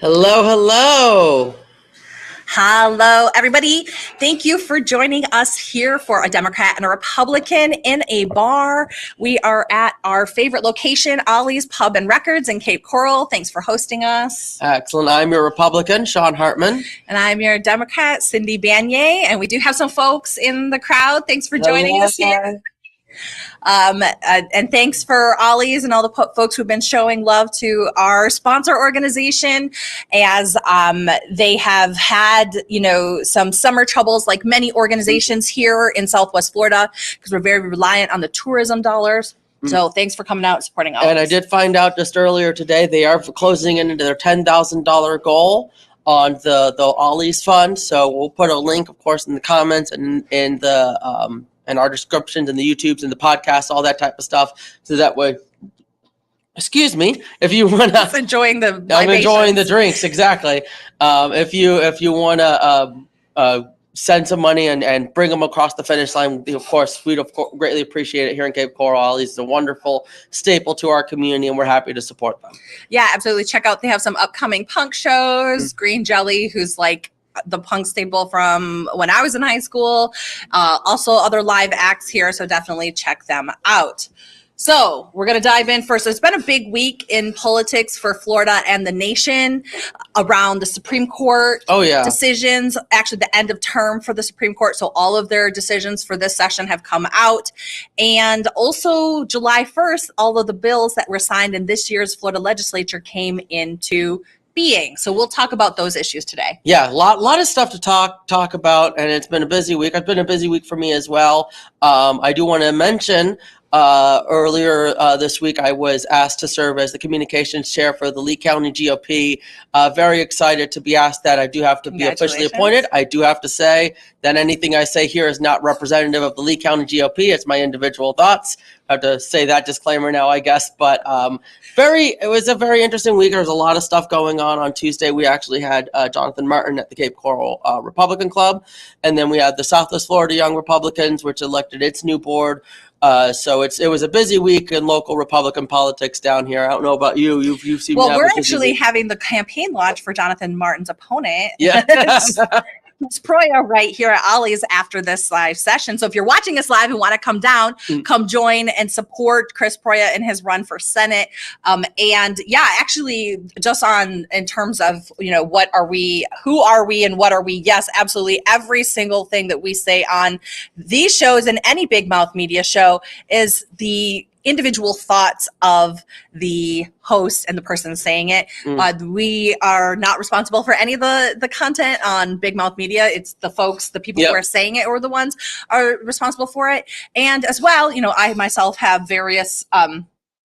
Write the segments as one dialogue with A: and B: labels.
A: Hello, hello.
B: Hello, everybody. Thank you for joining us here for a Democrat and a Republican in a bar. We are at our favorite location, Ollie's Pub and Records in Cape Coral. Thanks for hosting us.
A: Excellent. I'm your Republican, Sean Hartman.
B: And I'm your Democrat, Cindy Banyai. And we do have some folks in the crowd. Thanks for joining us here. And thanks for Ollie's and all the folks who've been showing love to our sponsor organization, as they have had, some summer troubles like many organizations here in Southwest Florida, because we're very reliant on the tourism dollars. So thanks for coming out and supporting Ollie's.
A: And I did find out just earlier today they are closing into their $10,000 goal on the Ollie's fund. So we'll put a link, of course, in the comments and in the and our descriptions and the YouTubes and the podcasts, all that type of stuff. So that way, excuse me, if you want to,
B: enjoying the libations.
A: I'm enjoying the drinks. Exactly. If you want to send some money and bring them across the finish line, of course, we'd greatly appreciate it here in Cape Coral. Ollie's is a wonderful staple to our community, and we're happy to support them.
B: Yeah, absolutely. Check out, they have some upcoming punk shows. Green Jelly, who's like the punk staple from when I was in high school. Also other live acts here, so definitely check them out. So we're going to dive in first. It's been a big week in politics for Florida and the nation around the Supreme Court decisions, actually the end of term for the Supreme Court. So all of their decisions for this session have come out. And also July 1st, all of the bills that were signed in this year's Florida legislature came into being. So we'll talk about those issues today.
A: Yeah, a lot of stuff to talk about, and it's been a busy week. It's been a busy week for me as well. I do want to mention earlier this week, I was asked to serve as the communications chair for the Lee County GOP. Very excited to be asked that. I do have to be officially appointed. I do have to say that anything I say here is not representative of the Lee County GOP. It's my individual thoughts. I have to say that disclaimer now, I guess. But it was a very interesting week. There was a lot of stuff going on. On Tuesday, we actually had Jonathan Martin at the Cape Coral Republican Club. And then we had the Southwest Florida Young Republicans, which elected its new board. So it was a busy week in local Republican politics down here. I don't know about you. You've seen.
B: Well, we're actually having the campaign launch for Jonathan Martin's opponent.
A: Yeah.
B: Chris Proya right here at Ollie's after this live session. So if you're watching us live and want to come down, come join and support Chris Proya in his run for Senate. And yeah, actually just in terms of, what are we, who are we, and what are we? Yes, absolutely. Every single thing that we say on these shows and any big mouth media show is the individual thoughts of the host and the person saying it. We are not responsible for any of the content on Big Mouth Media. It's the folks, the people who are saying it, or the ones are responsible for it. And as well, I myself have various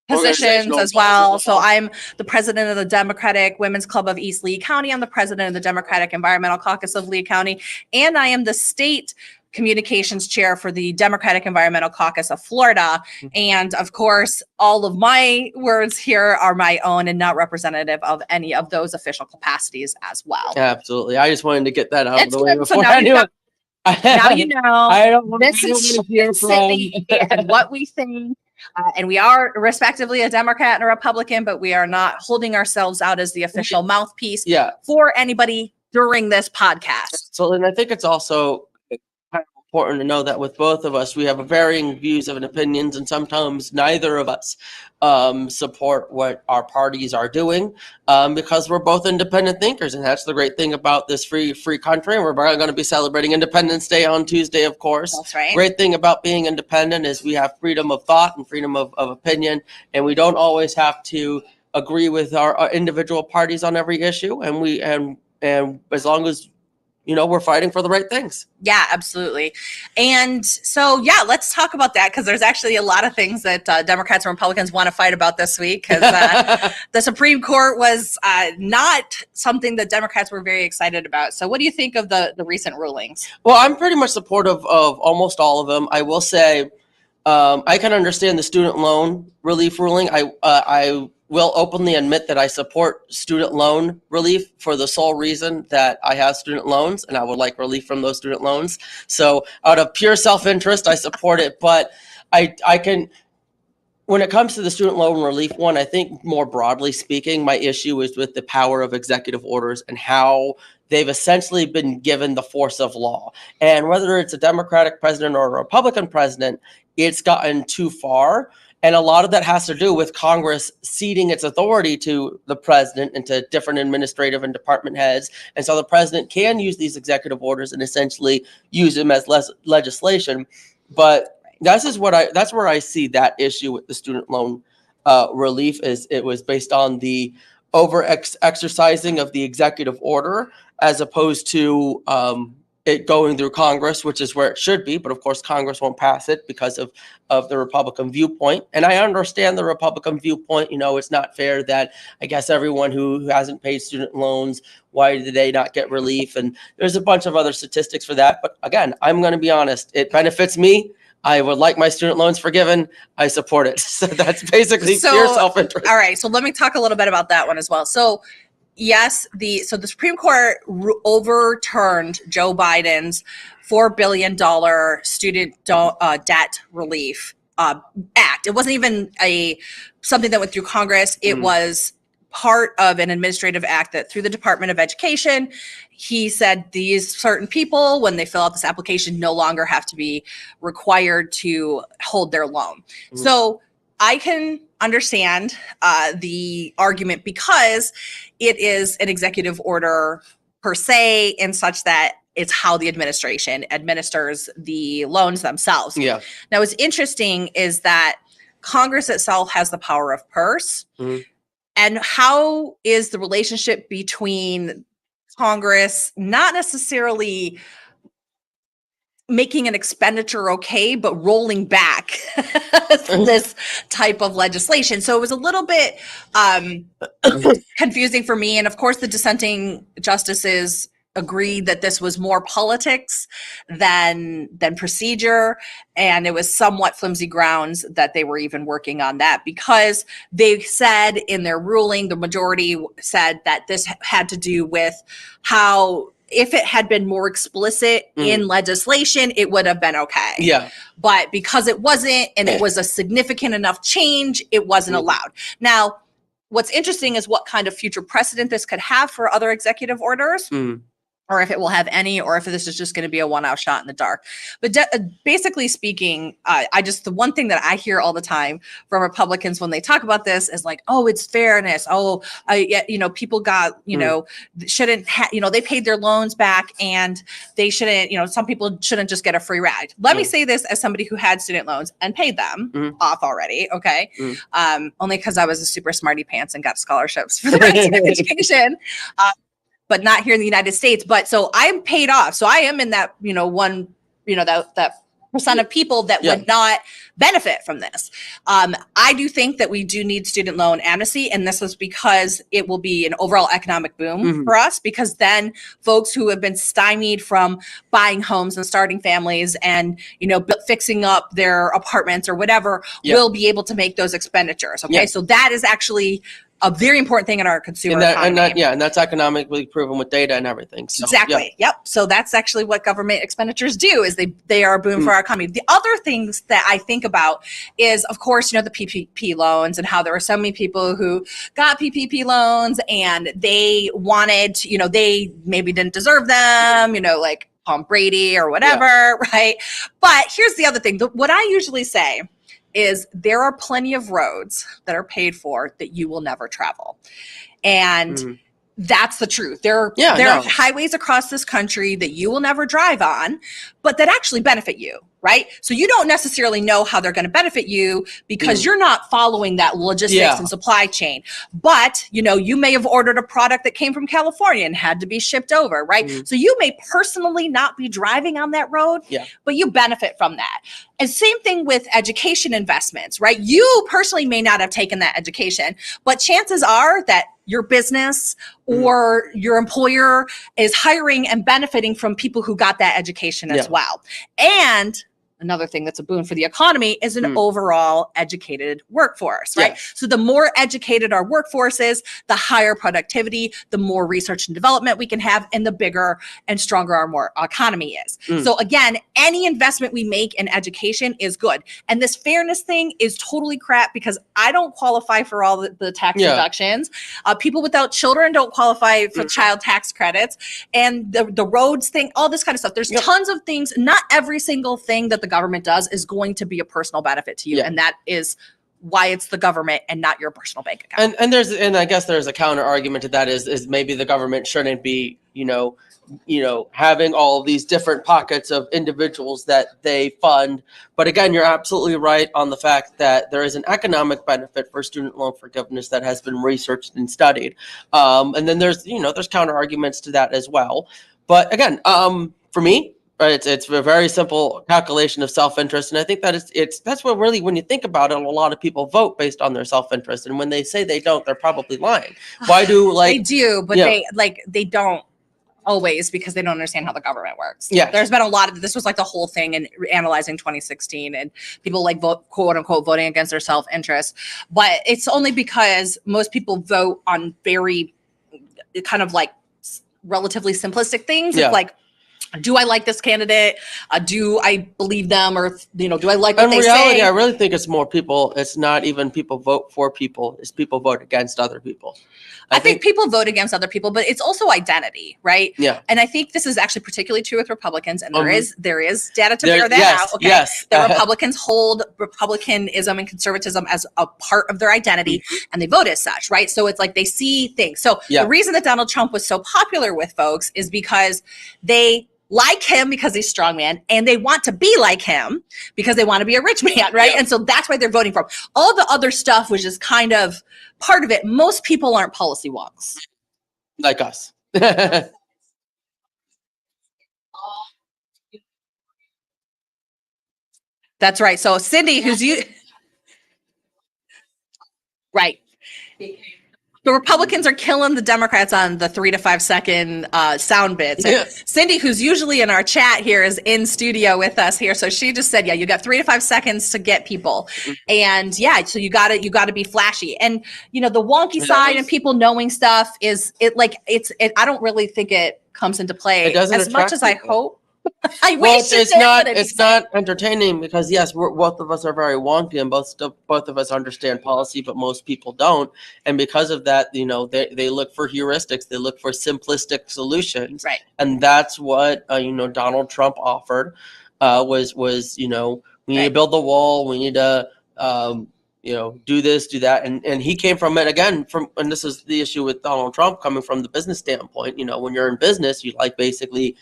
B: positions as well. So I'm the president of the Democratic Women's Club of East Lee County. I'm the president of the Democratic Environmental Caucus of Lee County. And I am the state communications chair for the Democratic Environmental Caucus of Florida. And of course, all of my words here are my own and not representative of any of those official capacities as well.
A: Absolutely. I just wanted to get that out of the way before
B: so now
A: anyone.
B: Now you know.
A: I don't want
B: this is Cindy and what we think. And we are respectively a Democrat and a Republican, but we are not holding ourselves out as the official mouthpiece for anybody during this podcast.
A: So, and I think it's also important to know that with both of us, we have varying views and opinions, and sometimes neither of us support what our parties are doing because we're both independent thinkers, and that's the great thing about this free country. And we're going to be celebrating Independence Day on Tuesday, of course.
B: That's right.
A: Great thing about being independent is we have freedom of thought and freedom of opinion, and we don't always have to agree with our individual parties on every issue. And as long as we're fighting for the right things.
B: Yeah, absolutely. And so, let's talk about that, because there's actually a lot of things that Democrats and Republicans want to fight about this week, because the Supreme Court was not something that Democrats were very excited about. So what do you think of the recent rulings?
A: Well, I'm pretty much supportive of almost all of them. I will say I can understand the student loan relief ruling. I will openly admit that I support student loan relief for the sole reason that I have student loans and I would like relief from those student loans. So out of pure self-interest, I support it. But I can when it comes to the student loan relief one, I think more broadly speaking, my issue is with the power of executive orders and how they've essentially been given the force of law. And whether it's a Democratic president or a Republican president, it's gotten too far. And a lot of that has to do with Congress ceding its authority to the president and to different administrative and department heads. And so the president can use these executive orders and essentially use them as legislation. But that's where I see that issue with the student loan relief is it was based on the exercising of the executive order as opposed to it going through Congress, which is where it should be. But of course, Congress won't pass it because of the Republican viewpoint. And I understand the Republican viewpoint. It's not fair that I guess everyone who hasn't paid student loans, why did they not get relief? And there's a bunch of other statistics for that. But again, I'm going to be honest. It benefits me. I would like my student loans forgiven. I support it. So that's basically pure self-interest.
B: All right. So let me talk a little bit about that one as well. So yes, the Supreme Court overturned Joe Biden's $4 billion student debt relief act. It wasn't even something that went through Congress. It was part of an administrative act that through the Department of Education, he said these certain people, when they fill out this application, no longer have to be required to hold their loan. So I can understand the argument because it is an executive order per se in such that it's how the administration administers the loans themselves.
A: Yeah.
B: Now, what's interesting is that Congress itself has the power of purse. And how is the relationship between Congress not necessarily making an expenditure okay, but rolling back this type of legislation? So it was a little bit confusing for me. And of course, the dissenting justices agreed that this was more politics than procedure, and it was somewhat flimsy grounds that they were even working on that, because they said in their ruling, the majority said that this had to do with how if it had been more explicit in legislation, it would have been okay.
A: Yeah.
B: But because it wasn't, and it was a significant enough change, it wasn't allowed. Now, what's interesting is what kind of future precedent this could have for other executive orders. Or if it will have any, or if this is just going to be a one-out shot in the dark. But basically speaking, the one thing that I hear all the time from Republicans when they talk about this is like, oh, it's fairness. Oh, people got, shouldn't they paid their loans back and they shouldn't, some people shouldn't just get a free ride. Let me say this as somebody who had student loans and paid them off already. Okay. Only because I was a super smarty pants and got scholarships for the rest of education. But not here in the United States. But so I'm paid off. So I am in that, that percent of people that would not benefit from this. I do think that we do need student loan amnesty. And this is because it will be an overall economic boom for us, because then folks who have been stymied from buying homes and starting families and, fixing up their apartments or whatever will be able to make those expenditures. Okay. So that is actually a very important thing in our consumer economy.
A: And that's economically proven with data and everything. So,
B: exactly. Yep. So that's actually what government expenditures do, is they are a boom for our economy. The other things that I think about is, of course, the PPP loans and how there were so many people who got PPP loans and they wanted, they maybe didn't deserve them, like Tom Brady or whatever, right? But here's the other thing. What I usually say is there are plenty of roads that are paid for that you will never travel. And that's the truth. There are highways across this country that you will never drive on, but that actually benefit you, right? So you don't necessarily know how they're going to benefit you because you're not following that logistics and supply chain. But, you may have ordered a product that came from California and had to be shipped over, right? So you may personally not be driving on that road, but you benefit from that. And same thing with education investments, right? You personally may not have taken that education, but chances are that your business or your employer is hiring and benefiting from people who got that education as well. And another thing that's a boon for the economy is an
A: Mm.
B: overall educated workforce, right?
A: Yeah.
B: So the more educated our workforce is, the higher productivity, the more research and development we can have, and the bigger and stronger our more economy is.
A: Mm.
B: So again, any investment we make in education is good. And this fairness thing is totally crap because I don't qualify for all the tax
A: Yeah.
B: deductions. People without children don't qualify for
A: Mhm.
B: child tax credits, and the roads thing, all this kind of stuff. There's
A: Yep.
B: tons of things. Not every single thing that the government does is going to be a personal benefit to you.
A: Yeah.
B: And that is why it's the government and not your personal bank account.
A: And I guess there's a counter argument to that is maybe the government shouldn't be, having all these different pockets of individuals that they fund. But again, you're absolutely right on the fact that there is an economic benefit for student loan forgiveness that has been researched and studied. And then there's counter arguments to that as well. But again, for me, right, it's a very simple calculation of self-interest, and I think that that's what really, when you think about it, a lot of people vote based on their self-interest, and when they say they don't, they're probably lying. Why do
B: They do, but
A: Yeah.
B: they don't always, because they don't understand how the government works.
A: Yeah.
B: There's been a lot of, this was like the whole thing in analyzing 2016 and people quote unquote voting against their self-interest. But it's only because most people vote on very kind of like relatively simplistic things.
A: Yeah.
B: It's like, do I like this candidate? Do I believe them? Or, do I like what they
A: In reality,
B: say?
A: I really think it's more people. It's not even people vote for people. It's people vote against other people.
B: I think people vote against other people, but it's also identity, right?
A: Yeah.
B: And I think this is actually particularly true with Republicans, and there
A: Mhm.
B: is data to bear that
A: yes,
B: out. Okay,
A: yes.
B: the Republicans hold republicanism and conservatism as a part of their identity, and they vote as such, right? So it's like they see things. So
A: Yeah.
B: the reason that Donald Trump was so popular with folks is because they like him because he's strong man, and they want to be like him because they want to be a rich man, right?
A: Yeah.
B: And so that's why they're voting for him. All the other stuff was just kind of part of it. Most people aren't policy wonks.
A: Like us.
B: That's right. So Cindy, who's you, right? The Republicans are killing the Democrats on the 3 to 5 second sound bits. And
A: Yeah.
B: Cindy, who's usually in our chat here, is in studio with us here. So she just said, "Yeah, you got 3 to 5 seconds to get people." And yeah, so you got to be flashy. And the wonky side and people knowing stuff is it. I don't really think it comes into play
A: It doesn't
B: as much
A: attract
B: as I
A: people.
B: hope. I
A: Well,
B: wish
A: it's
B: it did,
A: not.
B: but
A: It's not entertaining because yes, both of us are very wonky, and both of us understand policy, but most people don't. And because of that, they look for heuristics. They look for simplistic solutions,
B: right.
A: and that's what Donald Trump offered. Was we need to
B: Right.
A: build the wall. We need to do this, do that, and he came from it again. And this is the issue with Donald Trump coming from the business standpoint. When you're in business, you basically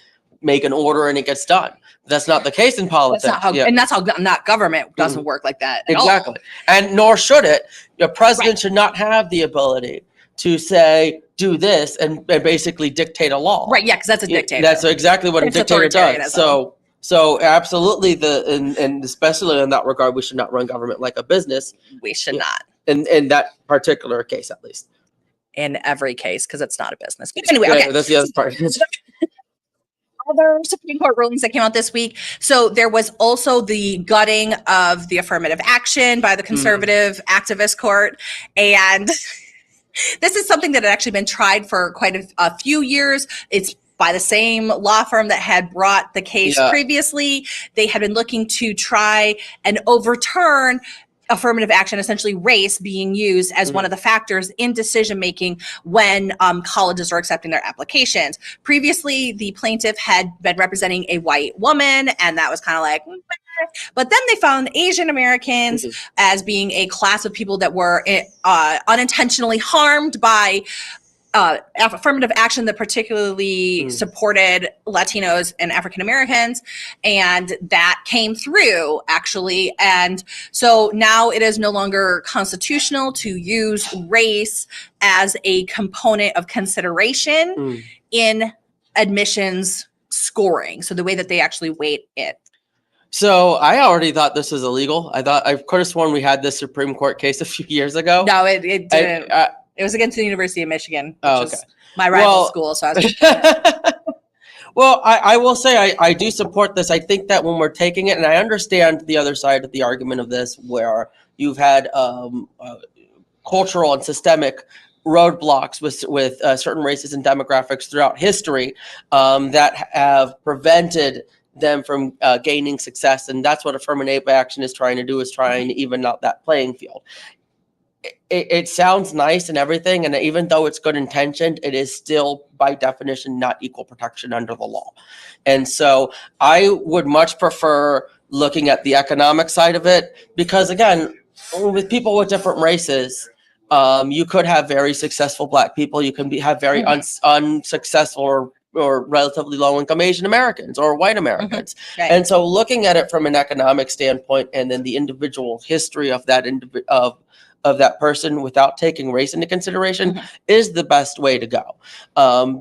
A: make an order and it gets done. That's not the case in politics.
B: That's not how, and that's how not government doesn't work like that at
A: Exactly.
B: all.
A: And nor should it. Your president
B: Right.
A: should not have the ability to say, do this and basically dictate a law.
B: Right. Yeah. Because that's a dictator.
A: That's exactly what a
B: It's
A: dictator does.
B: authoritarianism.
A: So absolutely and especially in that regard, we should not run government like a business.
B: We should not.
A: In that particular case, at least.
B: In every case, because it's not a business. But anyway, okay.
A: That's the other part.
B: Other Supreme Court rulings that came out this week. So there was also the gutting of the affirmative action by the conservative activist court. And this is something that had actually been tried for quite a few years. It's by the same law firm that had brought the case previously. They had been looking to try and overturn affirmative action, essentially race being used as one of the factors in decision making when colleges are accepting their applications. Previously, the plaintiff had been representing a white woman, and that was kind of like, but then they found Asian Americans as being a class of people that were unintentionally harmed by affirmative action that particularly supported Latinos and African Americans, and that came through actually. And so now it is no longer constitutional to use race as a component of consideration in admissions scoring. So the way that they actually weight it.
A: So I already thought this was illegal. I could have sworn we had this Supreme Court case a few years ago.
B: No, it didn't. It was against the University of Michigan, which is my rival school. So I was
A: Well, I will say I do support this. I think that when we're taking it, and I understand the other side of the argument of this, where you've had cultural and systemic roadblocks with certain races and demographics throughout history that have prevented them from gaining success, and that's what affirmative action is trying to do, is trying to even out that playing field. It sounds nice and everything, and even though it's good intentioned, it is still by definition not equal protection under the law. And so I would much prefer looking at the economic side of it, because again, with people with different races, you could have very successful Black people, you can have very unsuccessful or relatively low income Asian Americans or white Americans.
B: Right.
A: And so looking at it from an economic standpoint, and then the individual history of that of that person without taking race into consideration is the best way to go.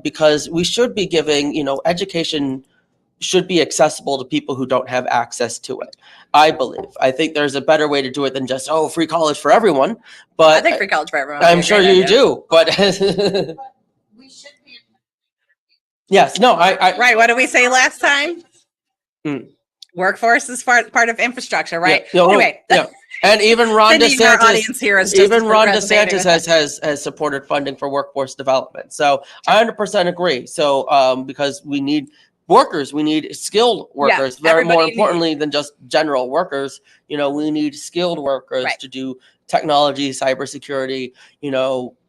A: Because we should be giving, education should be accessible to people who don't have access to it. I believe. I think there's a better way to do it than just, free college for everyone. But
B: I think free college for everyone.
A: I'm sure you do. But
C: We should be.
A: yes, no,
B: right. What did we say last time?
A: Mm.
B: Workforce is part of infrastructure, right?
A: Yeah.
B: Anyway.
A: Yeah. And even Ron
B: Our audience
A: DeSantis,
B: here is just
A: even Ron
B: resonating
A: DeSantis
B: with
A: has supported funding for workforce development. So I 100% agree. So because we need workers, we need skilled workers. Very more importantly than just general workers, we need skilled workers to do technology, cybersecurity,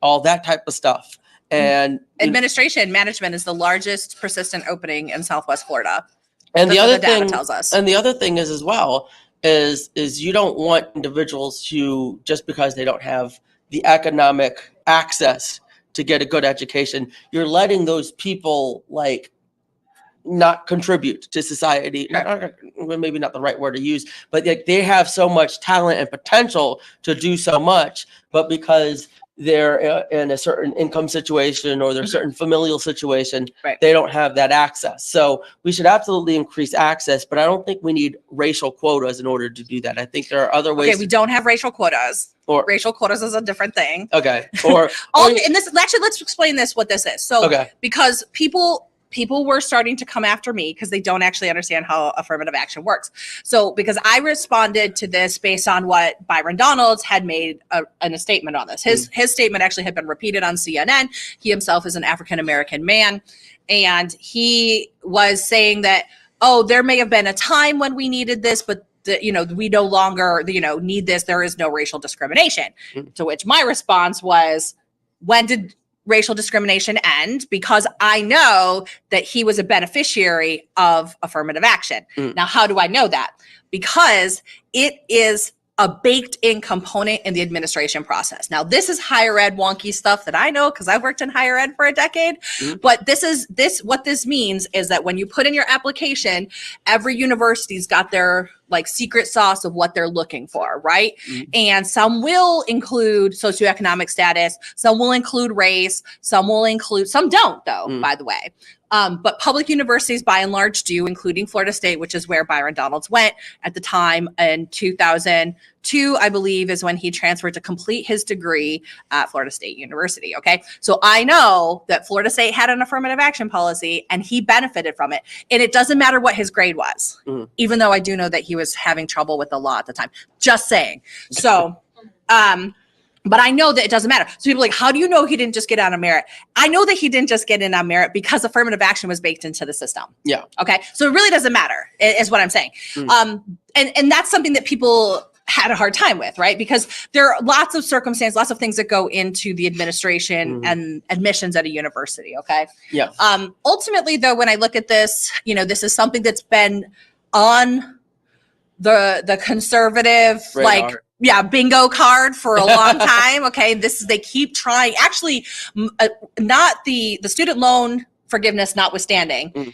A: all that type of stuff. And
B: administration management is the largest persistent opening in Southwest Florida.
A: And
B: That's
A: the other
B: what the data
A: thing
B: tells us.
A: And the other thing is as well is you don't want individuals who, just because they don't have the economic access to get a good education, you're letting those people not contribute to society. Maybe not the right word to use, but they have so much talent and potential to do so much, but because they're in a certain income situation or there's certain familial situation, they don't have that access. So we should absolutely increase access, but I don't think we need racial quotas in order to do that. I think there are other ways.
B: Okay, we don't have racial quotas.
A: Or
B: racial quotas is a different thing.
A: Okay.
B: And this actually, let's explain what this is. So because people were starting to come after me because they don't actually understand how affirmative action works. So because I responded to this based on what Byron Donalds had made a statement on this. His statement actually had been repeated on CNN. He himself is an African-American man. And he was saying that, there may have been a time when we needed this, but we no longer, need this. There is no racial discrimination. To which my response was, when did racial discrimination end? Because I know that he was a beneficiary of affirmative action. Now, how do I know that? Because it is a baked in component in the administration process. Now, this is higher ed wonky stuff that I know because I've worked in higher ed for a decade. But what this means is that when you put in your application, every university's got their secret sauce of what they're looking for, right? And some will include socioeconomic status, some will include race, some don't though, by the way. But public universities by and large do, including Florida State, which is where Byron Donalds went at the time in 2002, I believe, is when he transferred to complete his degree at Florida State University. Okay. So I know that Florida State had an affirmative action policy and he benefited from it. And it doesn't matter what his grade was, even though I do know that he was having trouble with the law at the time. Just saying. So, but I know that it doesn't matter. So people are like, how do you know he didn't just get on a merit? I know that he didn't just get in on merit because affirmative action was baked into the system. Yeah. Okay. So it really doesn't matter, is what I'm saying. And that's something that people had a hard time with, right? Because there are lots of circumstances, lots of things that go into the administration and admissions at a university. Okay. Yeah. Ultimately, though, when I look at this, this is something that's been on the conservative, radar. Bingo card for a long time. Okay. They keep trying, actually, not the student loan forgiveness notwithstanding.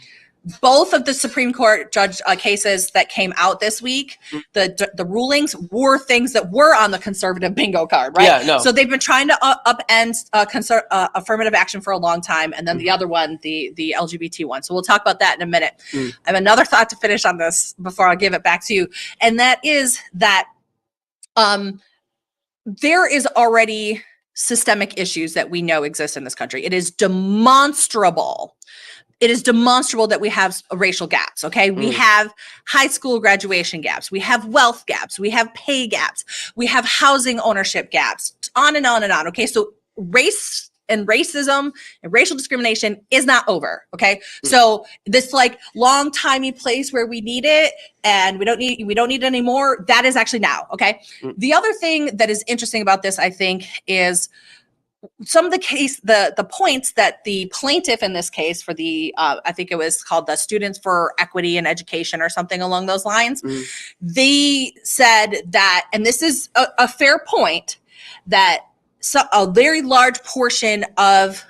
B: Both of the Supreme Court judge cases that came out this week, the rulings were things that were on the conservative bingo card, right? Yeah, no. So they've been trying to upend affirmative action for a long time. And then the other one, the LGBT one. So we'll talk about that in a minute. I have another thought to finish on this before I'll give it back to you. And that is that there is already systemic issues that we know exist in this country. It is demonstrable. it is demonstrable that we have racial gaps. Okay. We have high school graduation gaps. We have wealth gaps. We have pay gaps. We have housing ownership gaps, on and on and on. Okay. So race and racism and racial discrimination is not over. Okay. So this like long timey place where we need it and we don't need it anymore. That is actually now. Okay. The other thing that is interesting about this, I think, is some of the points that the plaintiff in this case for the I think it was called the Students for Equity in Education or something along those lines. They said that, and this is a fair point, that a very large portion of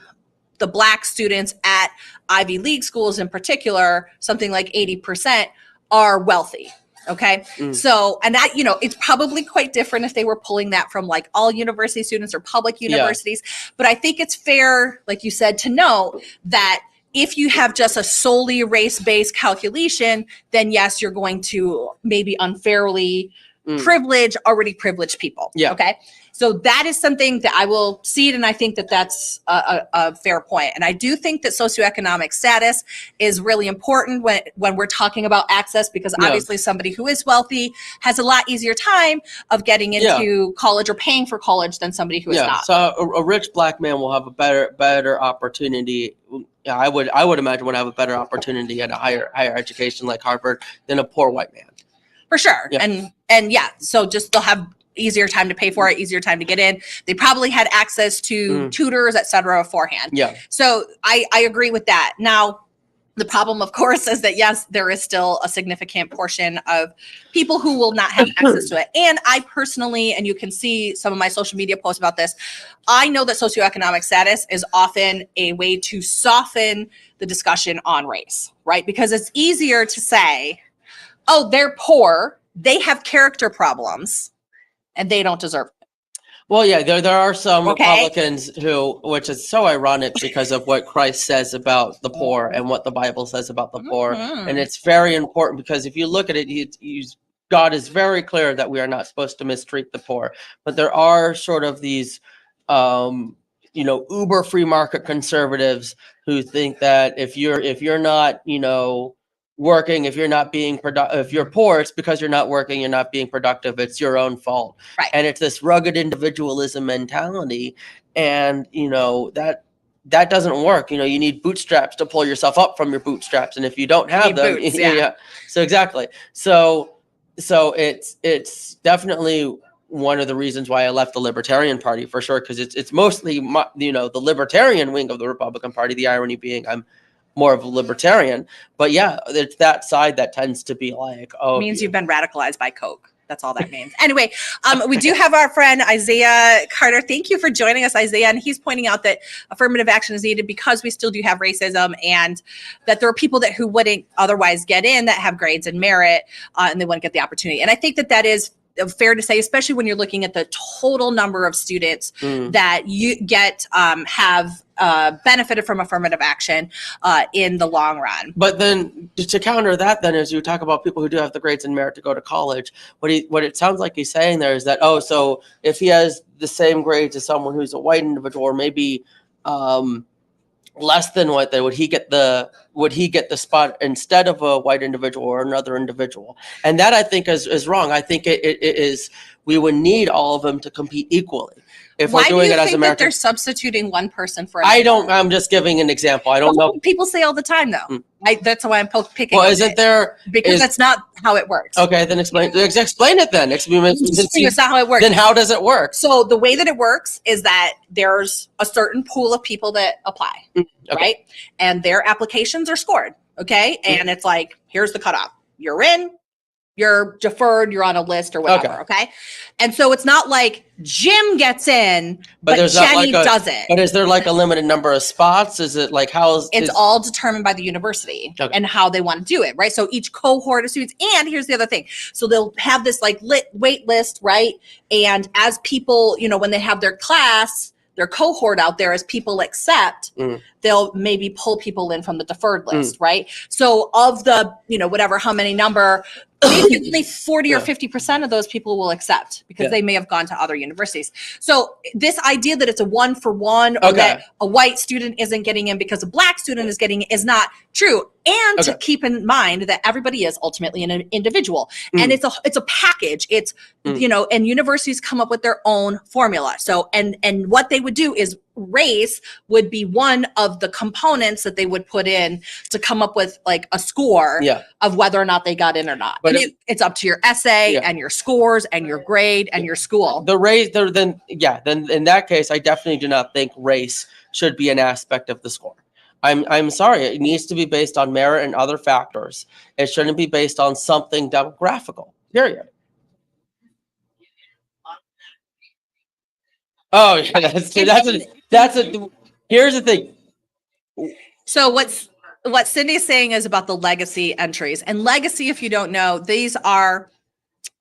B: the Black students at Ivy League schools in particular, something like 80%, are wealthy. Okay. So, and that, it's probably quite different if they were pulling that from like all university students or public universities. But I think it's fair, like you said, to know that if you have just a solely race-based calculation, then yes, you're going to maybe unfairly privilege already privileged people. Okay. So that is something that I will see it, and I think that that's a fair point. And I do think that socioeconomic status is really important when we're talking about access, because obviously somebody who is wealthy has a lot easier time of getting into college or paying for college than somebody who is not.
A: So a rich Black man will have a better opportunity. I would imagine would have a better opportunity at a higher education like Harvard than a poor white man.
B: For sure. And so just they'll have easier time to pay for it, easier time to get in. They probably had access to tutors, et cetera, beforehand. So I agree with that. Now, the problem, of course, is that, yes, there is still a significant portion of people who will not have access to it. And I personally, and you can see some of my social media posts about this, I know that socioeconomic status is often a way to soften the discussion on race, right? Because it's easier to say, oh, they're poor, they have character problems, and they don't deserve it.
A: Well, yeah, there are some Republicans who, which is so ironic because of what Christ says about the poor and what the Bible says about the poor. And it's very important because if you look at it, God is very clear that we are not supposed to mistreat the poor. But there are sort of these, uber free market conservatives who think that if you're not, working, if you're not being productive, if you're poor, it's because you're not working, you're not being productive, it's your own fault.
B: Right.
A: And it's this rugged individualism mentality, and that doesn't work. You need bootstraps to pull yourself up from your bootstraps, and if you don't have them,
B: boots,
A: so exactly. So it's definitely one of the reasons why I left the Libertarian Party, for sure, because it's mostly the libertarian wing of the Republican Party. The irony being I'm more of a libertarian, but yeah, it's that side that tends to be like, oh,
B: it means you've been radicalized by Coke. That's all that means. Anyway, we do have our friend Isaiah Carter. Thank you for joining us, Isaiah. And he's pointing out that affirmative action is needed because we still do have racism, and that there are people who wouldn't otherwise get in that have grades and merit, and they wouldn't get the opportunity. And I think that is fair to say, especially when you're looking at the total number of students that you get have benefited from affirmative action in the long run.
A: But then to counter that, then, as you talk about people who do have the grades and merit to go to college, what it sounds like he's saying there is that, so if he has the same grades as someone who's a white individual, or maybe less than white, then would he get the spot instead of a white individual or another individual? And that, I think, is wrong. I think it is, we would need all of them to compete equally. If
B: Why
A: we're doing it as
B: that
A: American,
B: they're substituting one person for another?
A: I'm just giving an example. I don't know.
B: People say all the time, though. That's why I'm picking.
A: Well, isn't there?
B: Because that's not how it works.
A: Okay, then explain it then.
B: It's not how it works.
A: Then how does it work?
B: So the way that it works is that there's a certain pool of people that apply, right? And their applications are scored, okay? And it's like, here's the cutoff. You're in, you're deferred, you're on a list or whatever, okay? And so it's not like Jim gets in, but Jenny doesn't.
A: But is there like a limited number of spots? Is it like
B: it's all determined by the university and how they want to do it, right? So each cohort of students, and here's the other thing. So they'll have this like wait list, right? And as people, when they have their class, their cohort out there, as people accept, they'll maybe pull people in from the deferred list, right? So of the, how many number maybe only 40 or
A: Yeah.
B: 50% of those people will accept because
A: Yeah.
B: they may have gone to other universities. So this idea that it's a 1-for-1 or
A: Okay.
B: that a white student isn't getting in because a black student is getting in is not true. And to
A: Okay.
B: keep in mind that everybody is ultimately an individual, and it's a package. It's and universities come up with their own formula. So and what they would do is race would be one of the components that they would put in to come up with like a score of whether or not they got in or not.
A: But
B: and it's up to your essay and your scores and your grade and your school.
A: The race, then in that case, I definitely do not think race should be an aspect of the score. I'm sorry, it needs to be based on merit and other factors. It shouldn't be based on something demographical. Period. Oh yeah, here's the thing.
B: So what Cindy's saying is about the legacy entries. And legacy, if you don't know, these are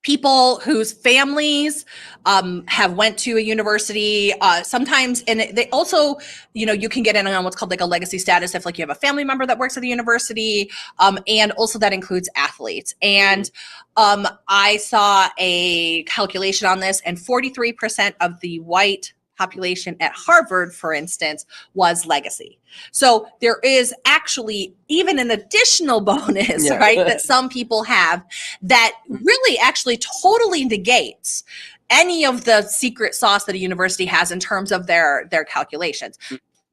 B: people whose families have went to a university sometimes, and they also, you can get in on what's called like a legacy status if like you have a family member that works at the university, and also that includes athletes. And I saw a calculation on this, and 43% of the white population at Harvard, for instance, was legacy. So there is actually even an additional bonus, right, that some people have that really actually totally negates any of the secret sauce that a university has in terms of their calculations.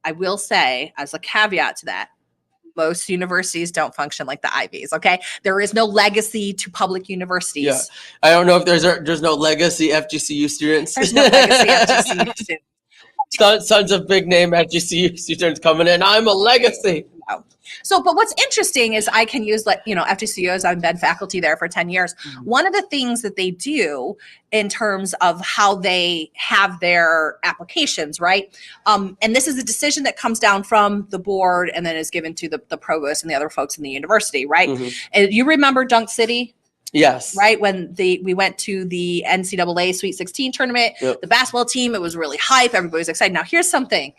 B: I will say, as a caveat to that, most universities don't function like the Ivies. Okay, there is no legacy to public universities.
A: Yeah, I don't know if there's no legacy FGCU students.
B: There's no legacy FGCU students.
A: Sons of big name FGCU students coming in. I'm a legacy.
B: No. So, but what's interesting is I can use FGCUs. I've been faculty there for 10 years. One of the things that they do in terms of how they have their applications, right? And this is a decision that comes down from the board and then is given to the provost and the other folks in the university, right? And you remember Dunk City?
A: Yes.
B: Right. When we went to the NCAA Sweet 16 tournament, the basketball team, it was really hype. Everybody was excited. Now here's something.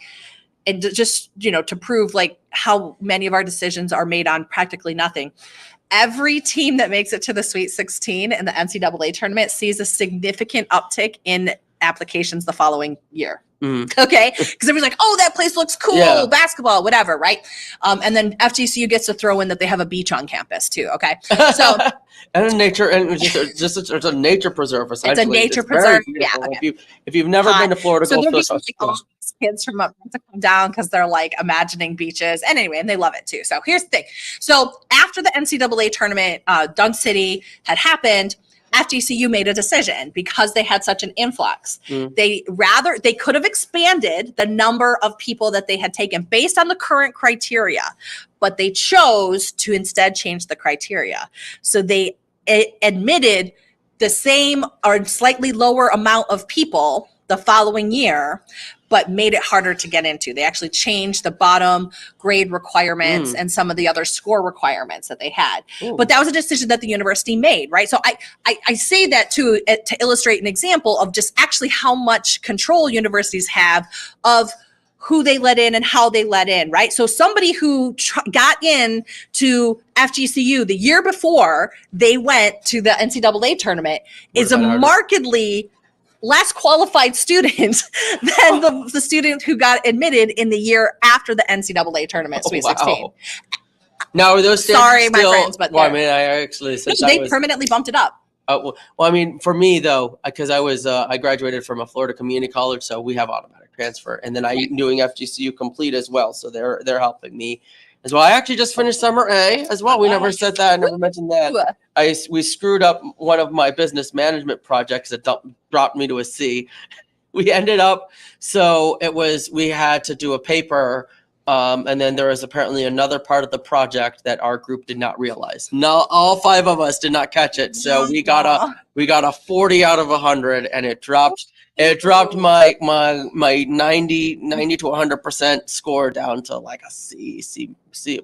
B: And just, to prove like how many of our decisions are made on practically nothing. Every team that makes it to the Sweet 16 in the NCAA tournament sees a significant uptick in applications the following year. Okay. Because everybody's like, oh, that place looks cool, basketball, whatever. Right. And then FGCU gets to throw in that they have a beach on campus too. Okay. So
A: and a nature, and it's a nature preserve.
B: It's a nature preserve. Yeah. Okay.
A: If you've never been to Florida,
B: so
A: go
B: they're
A: to
B: getting kids from up to come down because they're like imagining beaches. And anyway, and they love it too. So here's the thing. So after the NCAA tournament, Dunk City had happened, FGCU made a decision because they had such an influx. They could have expanded the number of people that they had taken based on the current criteria, but they chose to instead change the criteria. So they admitted the same or slightly lower amount of people the following year, but made it harder to get into. They actually changed the bottom grade requirements and some of the other score requirements that they had. But that was a decision that the university made, right? So I say that to illustrate an example of just actually how much control universities have of who they let in and how they let in, right? So somebody who got in to FGCU the year before they went to the NCAA tournament is a markedly less qualified student than the student who got admitted in the year after the NCAA tournament, Sweet 16.
A: Now, are those
B: sorry,
A: still,
B: my friends, but
A: well, I mean, I actually
B: they permanently bumped it up.
A: Well, I mean, for me though, because I graduated from a Florida community college, so we have automatic transfer, and then I'm doing FGCU complete as well, so they're helping me as well. I actually just finished summer A as well. We never said that. I never mentioned that. We screwed up one of my business management projects that dropped me to a C. We ended up, so we had to do a paper, and then there was apparently another part of the project that our group did not realize. No, all 5 of us did not catch it, so we got a 40 out of 100, and it dropped my 90 to 100% score down to like a C,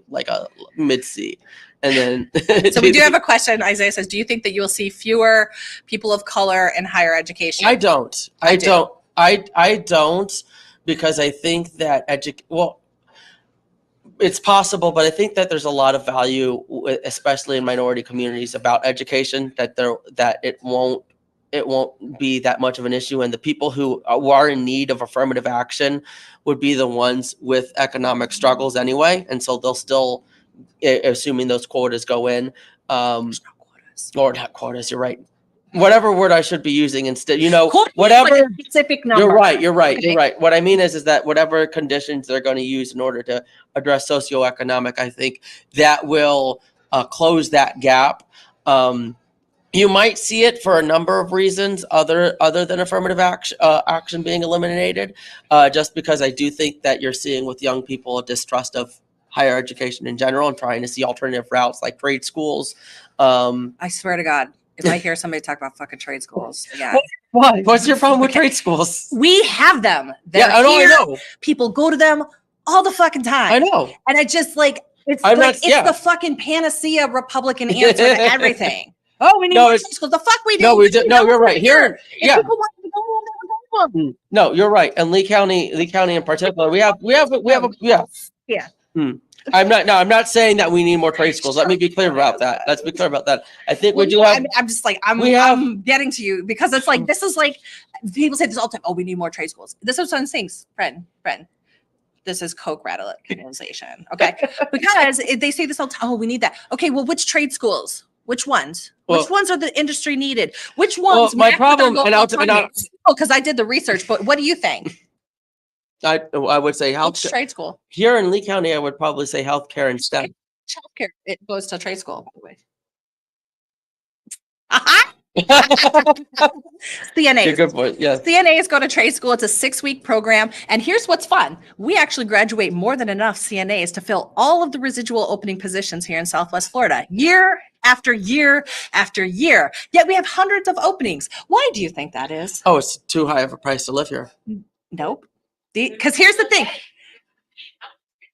A: like a mid C. And then
B: so we do have a question. Isaiah says, do you think that you will see fewer people of color in higher education?
A: I don't because I think that It's possible, but I think that there's a lot of value, especially in minority communities, about education. That it won't be that much of an issue, and the people who are in need of affirmative action would be the ones with economic struggles anyway, and so they'll still, assuming those quotas go in,
B: There's no quotas.
A: or not quotas. You're right. Whatever word I should be using instead,
B: Quotas is
A: whatever.
B: like a specific number.
A: You're right. You're right.
B: Okay.
A: You're right. What I mean is that whatever conditions they're going to use in order to address socioeconomic, I think that will close that gap. You might see it for a number of reasons other than affirmative action being eliminated, just because I do think that you're seeing with young people a distrust of higher education in general and trying to see alternative routes like trade schools.
B: I swear to God, if I hear somebody talk about fucking trade schools, yeah.
A: Why? What's your problem with
B: Okay.
A: trade schools?
B: We have them. They're
A: Yeah, I know.
B: here.
A: I know.
B: People go to them all the fucking time.
A: I know.
B: And I just like, it's
A: I'm
B: like,
A: not-
B: it's
A: yeah.
B: the fucking panacea Republican answer to everything. Oh, we need
A: No,
B: more
A: it's-
B: trade schools. The fuck we do.
A: No, we do. No, you're right. Here,
B: If
A: yeah.
B: people want to go, we'll never go.
A: No, you're right. And Lee County in particular, we have yeah.
B: Yeah.
A: I'm not saying that we need more trade schools. Let me be clear about that. Let's be clear about that. I think we do have.
B: I'm just like,
A: we have-
B: I'm getting to you because it's like, this is like, people say this all the time. Oh, we need more trade schools. This is what I'm saying, friend. This is Coke radicalization. Okay. Because they say this all the time. Oh, we need that. Okay. Well, which trade schools? Which ones? Which
A: Well-
B: ones are the industry needed? Which ones?
A: my
B: match with
A: problem-
B: their
A: and
B: local
A: I'll-
B: economies? Oh, because I did the research, but what do you think?
A: I would say
B: Which
A: health
B: trade school?
A: here in Lee County. I would probably say healthcare instead.
B: Childcare. It goes to trade school, by the way. CNA.
A: Good point. Yes.
B: CNAs go to trade school. It's a 6-week program. And here's what's fun. We actually graduate more than enough CNAs to fill all of the residual opening positions here in Southwest Florida, year after year after year. Yet we have hundreds of openings. Why do you think that is?
A: Oh, it's too high of a price to live here.
B: Nope. Because here's the thing.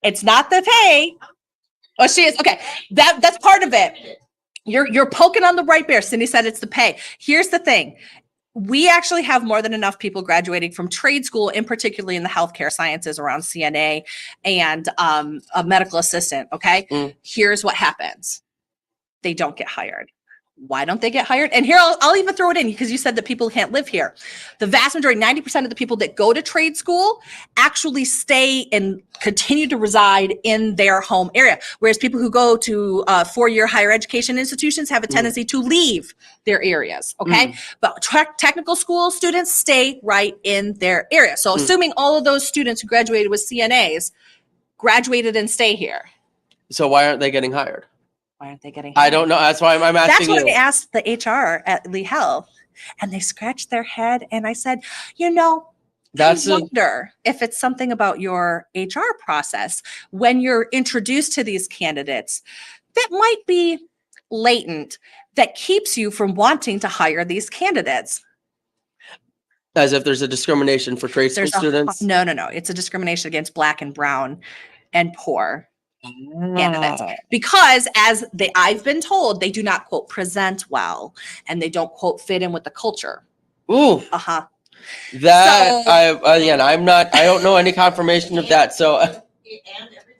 B: It's not the pay. Oh, she is. Okay. That's part of it. You're poking on the right bear. Cindy said it's the pay. Here's the thing. We actually have more than enough people graduating from trade school, in particularly in the healthcare sciences around CNA and a medical assistant. Okay.
A: Mm.
B: Here's what happens. They don't get hired. Why don't they get hired? And here, I'll even throw it in because you said that people can't live here. The vast majority, 90% of the people that go to trade school actually stay and continue to reside in their home area. Whereas people who go to 4-year higher education institutions have a tendency to leave their areas. Okay. But technical school students stay right in their area. So assuming all of those students who graduated with CNAs graduated and stay here.
A: So why aren't they getting hired?
B: Why aren't they getting
A: I
B: hired?
A: don't know. That's why I'm
B: That's
A: asking
B: what
A: you.
B: I asked the HR at Lee Health, and they scratched their head. And I said, I wonder if it's something about your HR process when you're introduced to these candidates that might be latent that keeps you from wanting to hire these candidates.
A: As if there's a discrimination for trade school students.
B: No. It's a discrimination against Black and brown and poor candidates because I've been told they do not quote present well and they don't quote fit in with the culture.
A: Ooh, that
B: So-
A: I don't know any confirmation of that. So
C: And every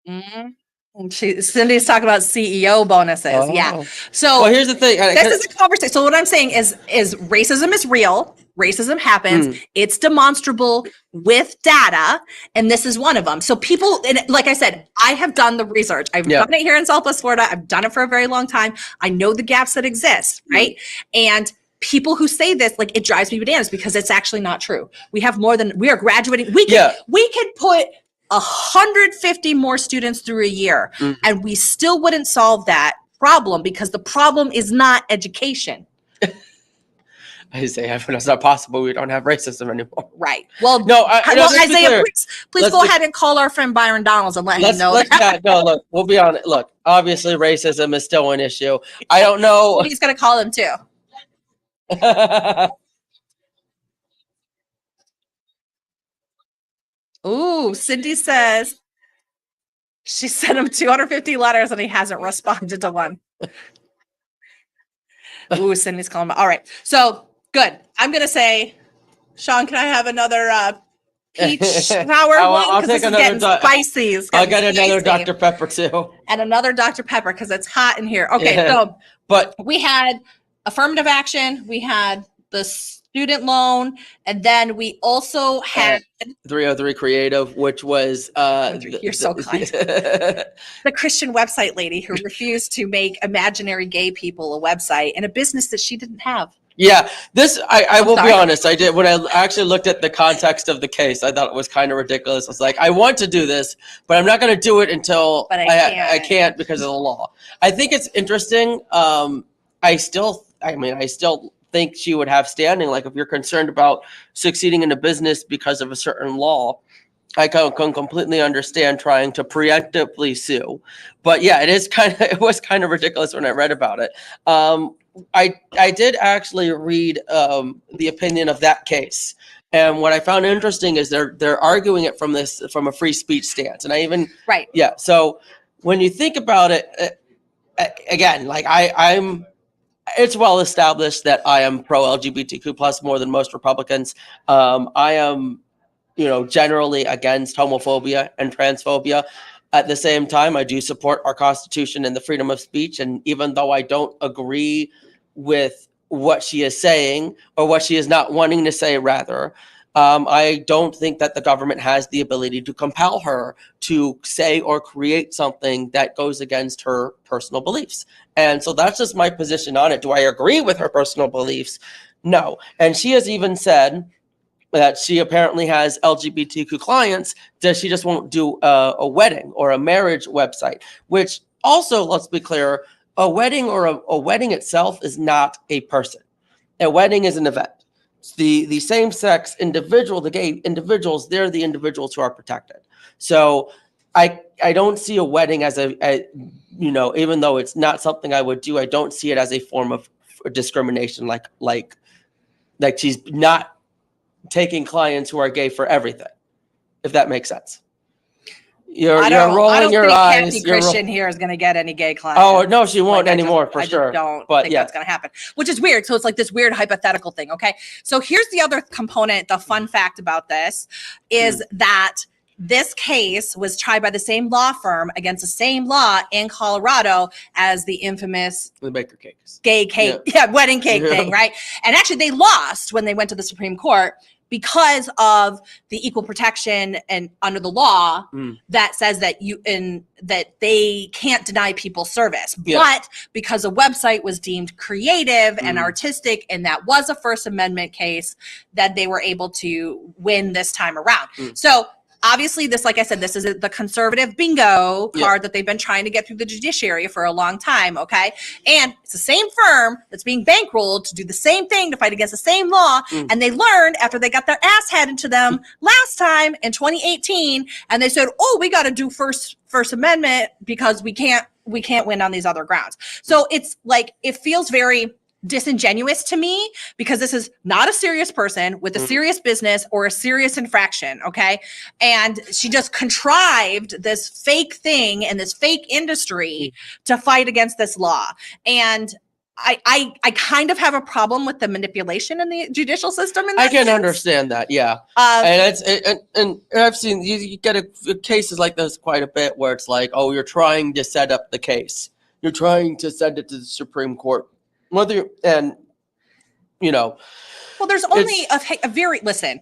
C: time
B: Cindy's talking about CEO bonuses. Yeah.
A: Oh.
B: So
A: Well, here's the thing.
B: this is a conversation. So what I'm saying is racism is real. Racism happens. It's demonstrable with data, and this is one of them. So people, and like I said, I have done the research. I've done it here in Southwest Florida. I've done it for a very long time. I know the gaps that exist, right? And people who say this, like, it drives me bananas because it's actually not true. We are graduating. We could put 150 more students through a year, and we still wouldn't solve that problem because the problem is not education.
A: I say it's not possible. We don't have racism anymore.
B: Right. Well,
A: No, let's be
B: Isaiah,
A: clear.
B: please
A: Let's
B: go
A: be-
B: ahead and call our friend Byron Donalds and let him know that.
A: Look, we'll be on it. Look, obviously racism is still an issue. I don't know.
B: He's going to call him too. Ooh, Cindy says she sent him 250 letters and he hasn't responded to one. Ooh, Cindy's calling him. All right. So good. I'm going to say, Sean, can I have another peach sour
A: I'll
B: one because
A: take
B: this is
A: another
B: getting spicy. It's
A: I'll
B: getting
A: get another
B: spicy.
A: Dr. Pepper too.
B: And another Dr. Pepper because it's hot in here. Okay,
A: Yeah.
B: so
A: But
B: we had affirmative action, we had the student loan, and then we also had
A: 303 Creative, which was
B: you're so kind. The Christian website lady who refused to make imaginary gay people a website and a business that she didn't have.
A: Yeah, this I will
B: sorry.
A: be honest. I did when I actually looked at the context of the case. I thought it was kind of ridiculous. I was like, I want to do this, but I'm not going to do it until
B: But
A: I can't because of the law. I think it's interesting. I still think she would have standing. Like if you're concerned about succeeding in a business because of a certain law, I can completely understand trying to preemptively sue. But yeah, it was kind of ridiculous when I read about it. I did actually read the opinion of that case, and what I found interesting is they're arguing it from a free speech stance, and I even
B: Right.
A: Yeah. So when you think about it, again, like I'm. It's well established that I am pro LGBTQ plus more than most Republicans. I am, generally against homophobia and transphobia. At the same time, I do support our Constitution and the freedom of speech. And even though I don't agree with what she is saying, or what she is not wanting to say, rather, I don't think that the government has the ability to compel her to say or create something that goes against her personal beliefs. And so that's just my position on it. Do I agree with her personal beliefs? No. And she has even said that she apparently has LGBTQ clients, that she just won't do a wedding or a marriage website, which also, let's be clear, a wedding or a wedding itself is not a person. A wedding is an event. The same-sex individual, the gay individuals, they're the individuals who are protected. So I don't see a wedding as even though it's not something I would do, I don't see it as a form of discrimination, like she's not taking clients who are gay for everything, if that makes sense. You're rolling your eyes.
B: Kathy Christian here is going to get any gay clients.
A: Oh no, she won't anymore for sure.
B: I don't
A: but
B: think
A: yeah,
B: that's going to happen, which is weird. So it's like this weird hypothetical thing. Okay, so here's the other component. The fun fact about this is that this case was tried by the same law firm against the same law in Colorado as the infamous
A: the baker cakes,
B: gay cake, wedding cake thing, right? And actually, they lost when they went to the Supreme Court because of the equal protection and under the law that says that that they can't deny people service. But because a website was deemed creative and artistic, and that was a First Amendment case, that they were able to win this time around. So obviously, this, like I said, this is the conservative bingo card that they've been trying to get through the judiciary for a long time, okay? And it's the same firm that's being bankrolled to do the same thing, to fight against the same law, and they learned after they got their ass handed to them last time in 2018, and they said, oh, we got to do First Amendment because we can't win on these other grounds. So it's like, it feels very disingenuous to me, because this is not a serious person with a serious business or a serious infraction, okay? And she just contrived this fake thing and this fake industry to fight against this law. And I kind of have a problem with the manipulation in the judicial system. In that
A: I can
B: sense.
A: understand that, yeah. And I've seen you get cases like this quite a bit, where it's like, oh, you're trying to set up the case, you're trying to send it to the Supreme Court. Well, there's only
B: a very, listen,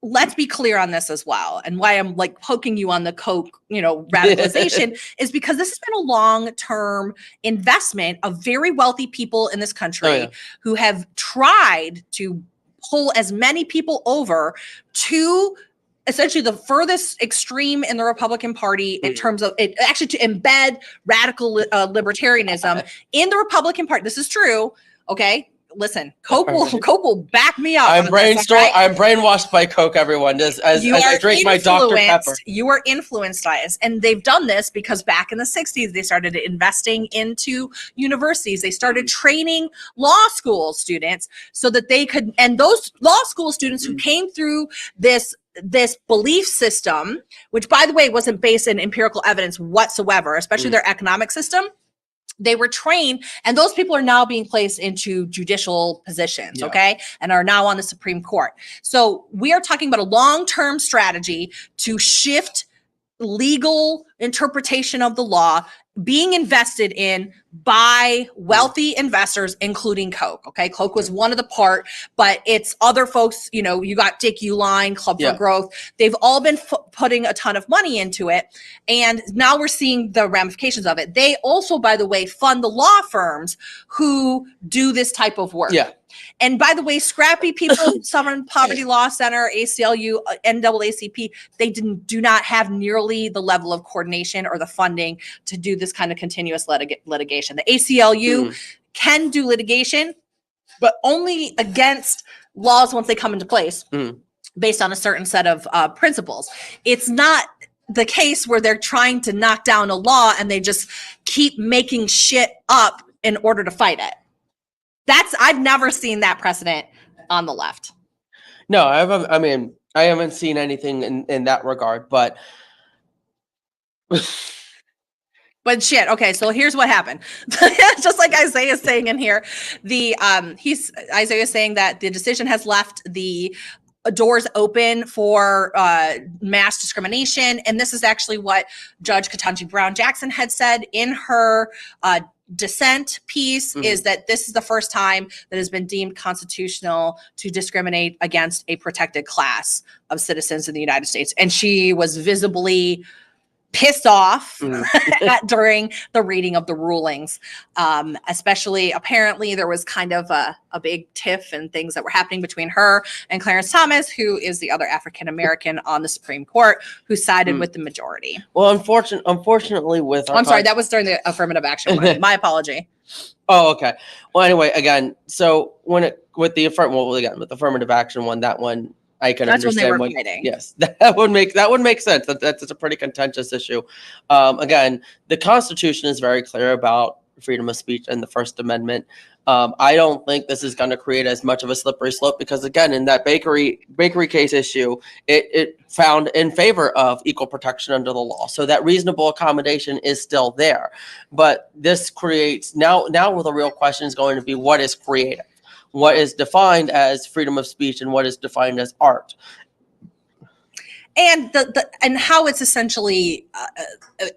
B: let's be clear on this as well. And why I'm like poking you on the Coke, radicalization is because this has been a long-term investment of very wealthy people in this country who have tried to pull as many people over to essentially the furthest extreme in the Republican Party in terms of it, actually to embed radical libertarianism in the Republican Party. This is true. Okay. Listen, Coke will back me up.
A: I'm brainwashed by Coke, everyone. As I drink my Dr. Pepper.
B: You are influenced by us. And they've done this because back in the 60s, they started investing into universities. They started training law school students so that they could, and those law school students who came through this belief system, which by the way wasn't based in empirical evidence whatsoever, especially their economic system, they were trained, and those people are now being placed into judicial positions,
A: Yeah.
B: okay, and are now on the Supreme Court. So we are talking about a long-term strategy to shift legal interpretation of the law being invested in by wealthy investors, including Koch. Okay, Koch was one of the part, but it's other folks. You know, you got Dick Uihlein, Club
A: Yeah.
B: for Growth. They've all been putting a ton of money into it, and now we're seeing the ramifications of it. They also, by the way, fund the law firms who do this type of work.
A: Yeah.
B: And by the way, scrappy people, Southern Poverty Law Center, ACLU, NAACP, they do not have nearly the level of coordination or the funding to do this kind of continuous litigation. The ACLU can do litigation, but only against laws once they come into place based on a certain set of principles. It's not the case where they're trying to knock down a law and they just keep making shit up in order to fight it. I've never seen that precedent on the left.
A: No, I mean, I haven't seen anything in that regard, but
B: But shit. Okay, so here's what happened. Just like Isaiah is saying in here, Isaiah is saying that the decision has left the doors open for mass discrimination, and this is actually what Judge Ketanji Brown Jackson had said in her dissent piece, is that this is the first time that has been deemed constitutional to discriminate against a protected class of citizens in the United States. And she was visibly pissed off during the reading of the rulings. Especially, apparently, there was kind of a big tiff and things that were happening between her and Clarence Thomas, who is the other African-American on the Supreme Court, who sided with the majority.
A: Well, unfortunately with our
B: I'm sorry, that was during the affirmative action one. My apology.
A: Oh, okay. Well, anyway, again, so with the affirmative action one, that one I can
B: That's
A: understand.
B: when they were fighting.
A: Yes, that would make sense. That's a pretty contentious issue. Again, the Constitution is very clear about freedom of speech and the First Amendment. I don't think this is going to create as much of a slippery slope because, again, in that bakery case issue, it found in favor of equal protection under the law. So that reasonable accommodation is still there. But this creates now the real question is going to be what is creative. What is defined as freedom of speech and what is defined as art,
B: and and how it's essentially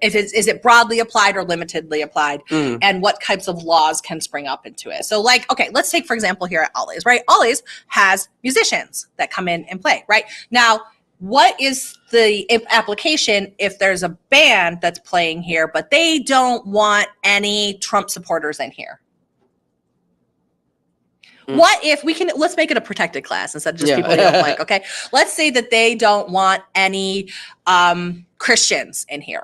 B: is it broadly applied or limitedly applied, and what types of laws can spring up into it. So, like, okay, let's take for example here at Ollie's, right? Ollie's has musicians that come in and play, right? Now, what is the application if there's a band that's playing here, but they don't want any Trump supporters in here? What if let's make it a protected class instead of just people you don't like, okay? Let's say that they don't want any Christians in here.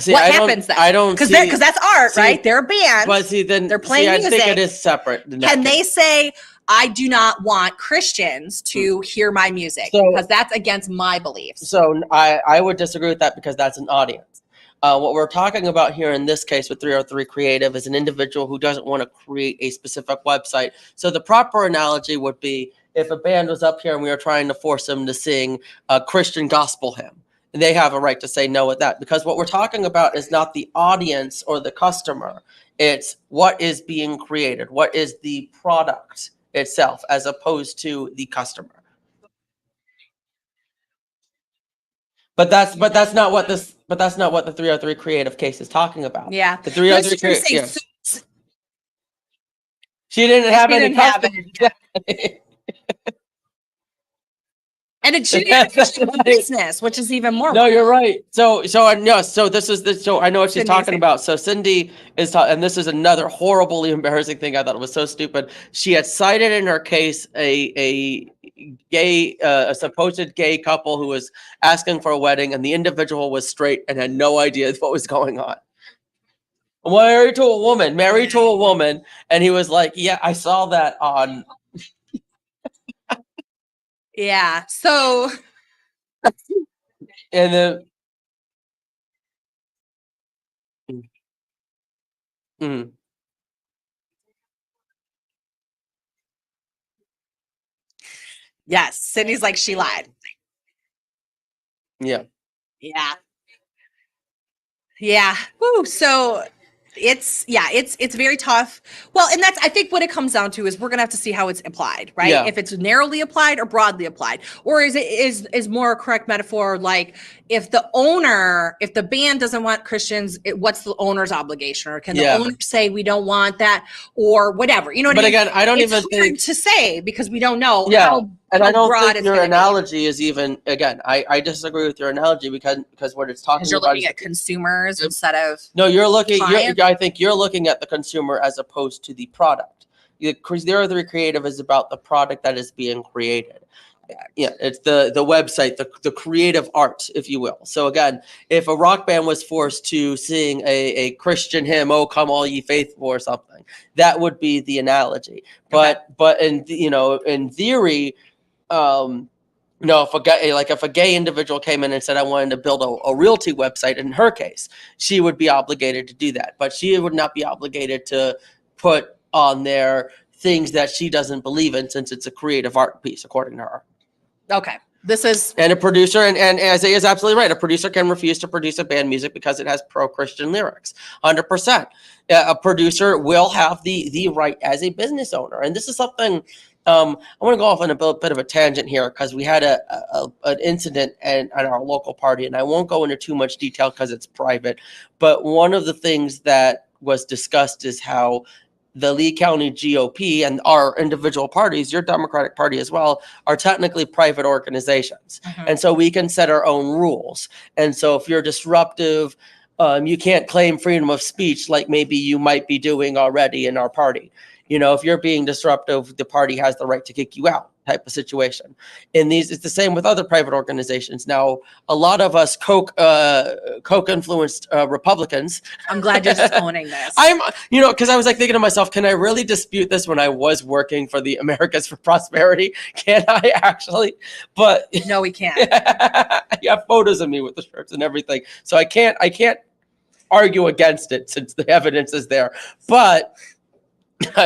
A: See,
B: what happens then?
A: I don't
B: because that's art, right? They're a band.
A: But see, then
B: they're playing music.
A: I think it is separate.
B: Can they say, I do not want Christians to hear my music because that's against my beliefs?
A: So I would disagree with that because that's an audience. What we're talking about here in this case with 303 Creative is an individual who doesn't want to create a specific website. So the proper analogy would be if a band was up here and we were trying to force them to sing a Christian gospel hymn. And they have a right to say no with that because what we're talking about is not the audience or the customer. It's what is being created. What is the product itself as opposed to the customer. But that's not what the 303 Creative case is talking about.
B: Yeah.
A: The 303 Creative. Yes. She didn't have any customers.
B: And it should be business, which is even more.
A: No, you're right. So I know what she's talking about. So Cindy is and this is another horribly embarrassing thing. I thought it was so stupid. She had cited in her case a supposed gay couple who was asking for a wedding, and the individual was straight and had no idea what was going on. Married to a woman, and he was like, "Yeah, I saw that on."
B: Yeah. So.
A: And then.
B: Yes, Sydney's like she lied.
A: Yeah.
B: Yeah. Yeah. Woo. So it's very tough. Well, and that's, I think what it comes down to is we're gonna have to see how it's applied, right?
A: Yeah.
B: If it's narrowly applied or broadly applied, or is more a correct metaphor like if the band doesn't want Christians, what's the owner's obligation, or can the owner say we don't want that, or whatever, you know what I mean?
A: Again, I don't
B: it's
A: even
B: hard
A: think
B: to say because we don't know
A: and I don't
B: broad
A: think
B: it's
A: your
B: gonna be.
A: analogy is even, again, I disagree with your analogy because what it's talking
B: Because you're
A: about
B: looking
A: is
B: at consumers instead of
A: no,
B: clients.
A: I think you're looking at the consumer as opposed to the product. The creative is about the product that is being created. Yeah, it's the website, the creative art, if you will. So again, if a rock band was forced to sing a Christian hymn, "Oh Come All Ye Faithful" or something, that would be the analogy. But in theory, if a gay individual came in and said, "I wanted to build a realty website," in her case, she would be obligated to do that, but she would not be obligated to put on there things that she doesn't believe in, since it's a creative art piece, according to her.
B: Okay. This is
A: And a producer, and Isaiah is absolutely right. A producer can refuse to produce a band music because it has pro-Christian lyrics. 100%. A producer will have the right as a business owner. And this is something I want to go off on a bit of a tangent here, because we had an incident at our local party, and I won't go into too much detail because it's private. But one of the things that was discussed is how the Lee County GOP and our individual parties, your Democratic Party as well, are technically private organizations. And so we can set our own rules. And so if you're disruptive, you can't claim freedom of speech like maybe you might be doing already in our party. If you're being disruptive, the party has the right to kick you out, type of situation. It's the same with other private organizations. Now, a lot of us Coke influenced Republicans.
B: I'm glad you're just owning this.
A: Because I was thinking to myself, can I really dispute this when I was working for the Americans for Prosperity? Can I actually? But
B: no, we can't.
A: You have photos of me with the shirts and everything, so I can't argue against it since the evidence is there. But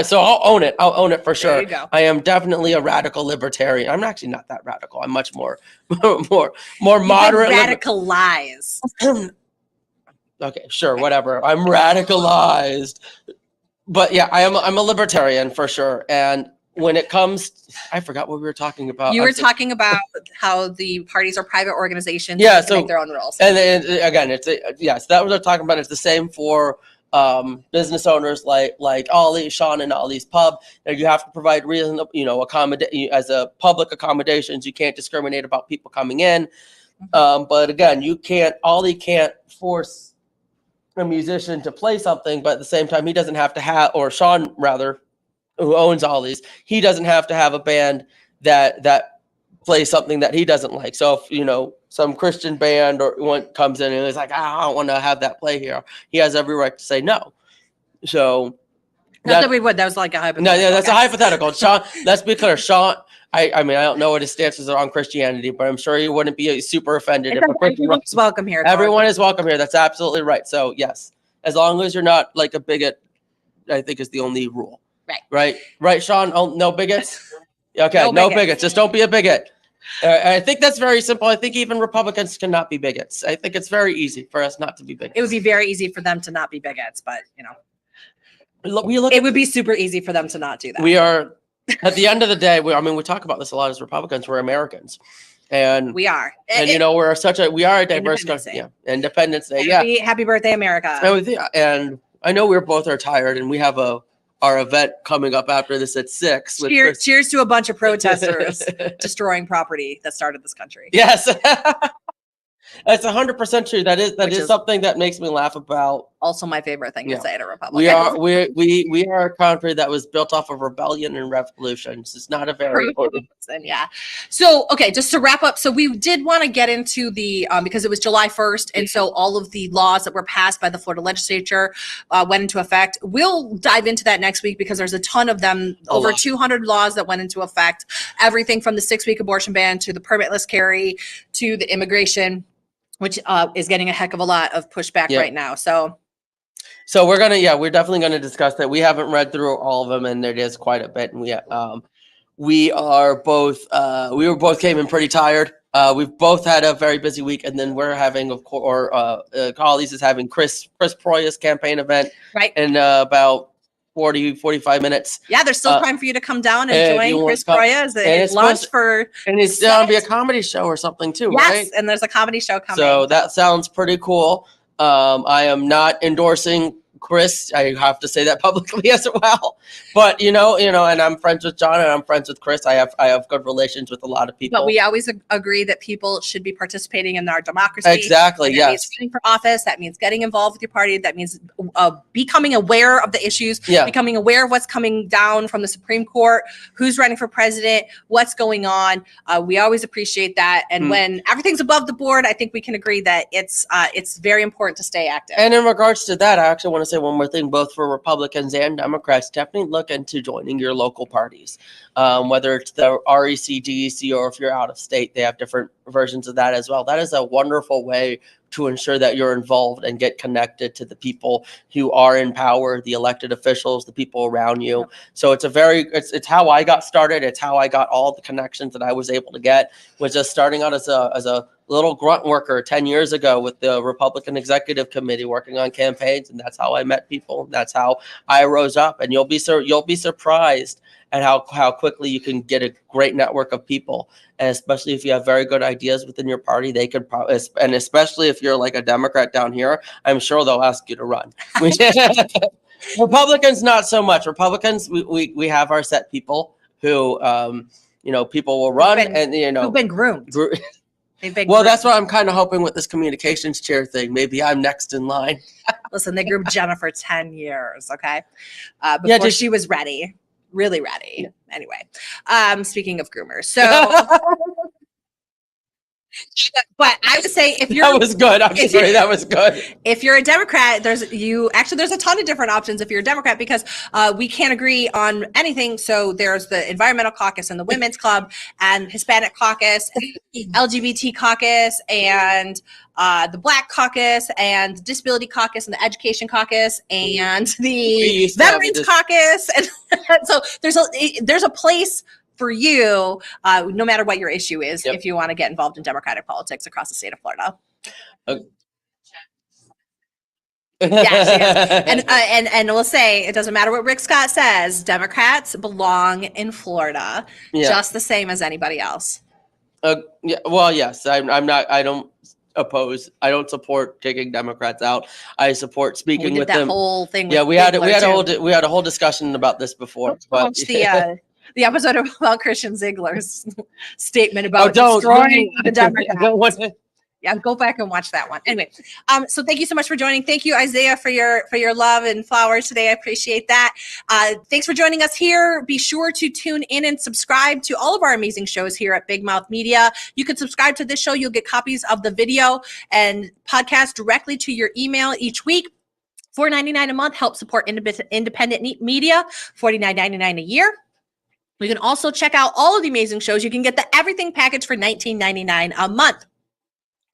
A: so I'll own it. I'll own it for sure.
B: There you go.
A: I am definitely a radical libertarian. I'm actually not that radical. I'm much more moderate.
B: Radicalized.
A: Okay, sure, whatever. I'm radicalized. But yeah, I'm a libertarian for sure. And when it comes, I forgot what we were talking about.
B: You were talking about how the parties are private organizations.
A: Yeah,
B: and make their own rules.
A: And then again, yes, that was what I'm talking about. It's the same for business owners like Ollie, Sean, and Ollie's Pub. You have to provide reasonable, accommodate as a public accommodations. You can't discriminate about people coming in. But again, Ollie can't force a musician to play something, but at the same time, he doesn't have to have, or Sean rather, who owns Ollie's, he doesn't have to have a band that plays something that he doesn't like. So if some Christian band or one comes in and is like, I don't want to have that play here, he has every right to say no. So
B: not that we would. That was like a hypothetical.
A: No, yeah, that's a hypothetical. Sean, let's be clear. Sean, I mean, I don't know what his stances are on Christianity, but I'm sure he wouldn't be super offended if a Christian.
B: Everyone's welcome here.
A: Everyone is welcome here. That's absolutely right. So yes, as long as you're not like a bigot, I think is the only rule. Right, Sean. Oh, no bigots. Okay, no bigots. Just don't be a bigot. I think that's very simple. I think even Republicans cannot be bigots. I think it's very easy for us not to be bigots.
B: It would be very easy for them to not be bigots, but
A: it
B: would be super easy for them to not do that.
A: We are, at the end of the day, we talk about this a lot as Republicans. We're Americans, and
B: we are,
A: and we are a diverse country. Yeah, Independence Day.
B: Happy birthday, America.
A: And I know we both are tired, and we have our event coming up after this at 6.
B: Cheers to a bunch of protesters destroying property that started this country.
A: Yes. That's 100% true. That is something that makes me laugh about.
B: Also my favorite thing to say at a Republican.
A: We are a country that was built off of rebellion and revolutions. It's not a very important.
B: Yeah. So, okay, just to wrap up. So we did want to get into the, because it was July 1st. And so all of the laws that were passed by the Florida legislature went into effect. We'll dive into that next week because there's a ton of them, over 200 laws that went into effect. Everything from the 6-week abortion ban to the permitless carry to the immigration, which is getting a heck of a lot of pushback right now. So
A: we're definitely gonna discuss that. We haven't read through all of them, and there is quite a bit. And we were both came in pretty tired. We've both had a very busy week, and then we're having, of course, Ollie's is having Chris Proya's campaign event
B: Right.
A: in about 45 minutes.
B: Yeah, there's still time for you to come down and
A: if you
B: join
A: want
B: Chris
A: to come-
B: Proya as
A: and
B: a
A: it's
B: launch
A: supposed-
B: for.
A: And it's going to be a comedy show or something too,
B: Yes,
A: right?
B: and there's a comedy show coming.
A: So that sounds pretty cool. I am not endorsing Chris. I have to say that publicly as well. But and I'm friends with John and I'm friends with Chris. I have good relations with a lot of people.
B: But we always agree that people should be participating in our democracy.
A: Exactly.
B: That
A: Yes.
B: means running for office. That means getting involved with your party. That means becoming aware of the issues.
A: Yeah.
B: Becoming aware of what's coming down from the Supreme Court. Who's running for president? What's going on? We always appreciate that. And when everything's above the board, I think we can agree that it's very important to stay active.
A: And in regards to that, I actually want to say one more thing, both for Republicans and Democrats. Definitely look into joining your local parties, whether it's the REC, DEC, or if you're out of state, they have different versions of that as well. That is a wonderful way to ensure that you're involved and get connected to the people who are in power, the elected officials, the people around you. So it's how I got started. It's how I got all the connections that I was able to get, was just starting out as a little grunt worker 10 years ago with the Republican Executive Committee working on campaigns. And that's how I met people. That's how I rose up. And you'll be surprised at how quickly you can get a great network of people. And especially if you have very good ideas within your party, they could probably, and especially if you're like a Democrat down here, I'm sure they'll ask you to run. Republicans, not so much. Republicans, we have our set people who, people will run
B: who've been groomed. They've been
A: Well,
B: groomed.
A: that's what I'm kind of hoping with this communications chair thing. Maybe I'm next in line.
B: Listen, they groomed Jenna for 10 years, okay? Before she was ready, really ready. Yeah. Anyway, speaking of groomers, so, but I would say if you're—
A: That was good. I'm sorry, that was good.
B: If you're a Democrat, there's a ton of different options if you're a Democrat, because we can't agree on anything. So there's the Environmental Caucus and the Women's Club and Hispanic Caucus, LGBT Caucus, and the Black Caucus, and the Disability Caucus, and the Education Caucus, and the Veterans Caucus. And so there's a place for you, no matter what your issue is, if you want to get involved in Democratic politics across the state of Florida. Yes. And we'll say, it doesn't matter what Rick Scott says, Democrats belong in Florida just the same as anybody else.
A: Well, yes, I'm not. I don't oppose. I don't support kicking Democrats out. I support speaking with them.
B: Whole thing.
A: Yeah, we had a whole discussion about this before. But
B: the episode about Christian Ziegler's statement about destroying the Democrats. Yeah, go back and watch that one. Anyway, so thank you so much for joining. Thank you, Isaiah, for your love and flowers today. I appreciate that. Thanks for joining us here. Be sure to tune in and subscribe to all of our amazing shows here at Big Mouth Media. You can subscribe to this show. You'll get copies of the video and podcast directly to your email each week. $4.99 a month. Help support independent media. $49.99 a year. You can also check out all of the amazing shows. You can get the everything package for $19.99 a month.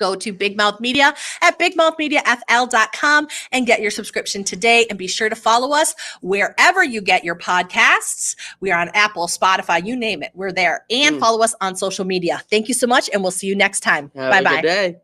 B: Go to Big Mouth Media at bigmouthmediafl.com and get your subscription today. And be sure to follow us wherever you get your podcasts. We are on Apple, Spotify, you name it. We're there. And follow us on social media. Thank you so much, and we'll see you next time. Bye-bye.
A: Have a good day.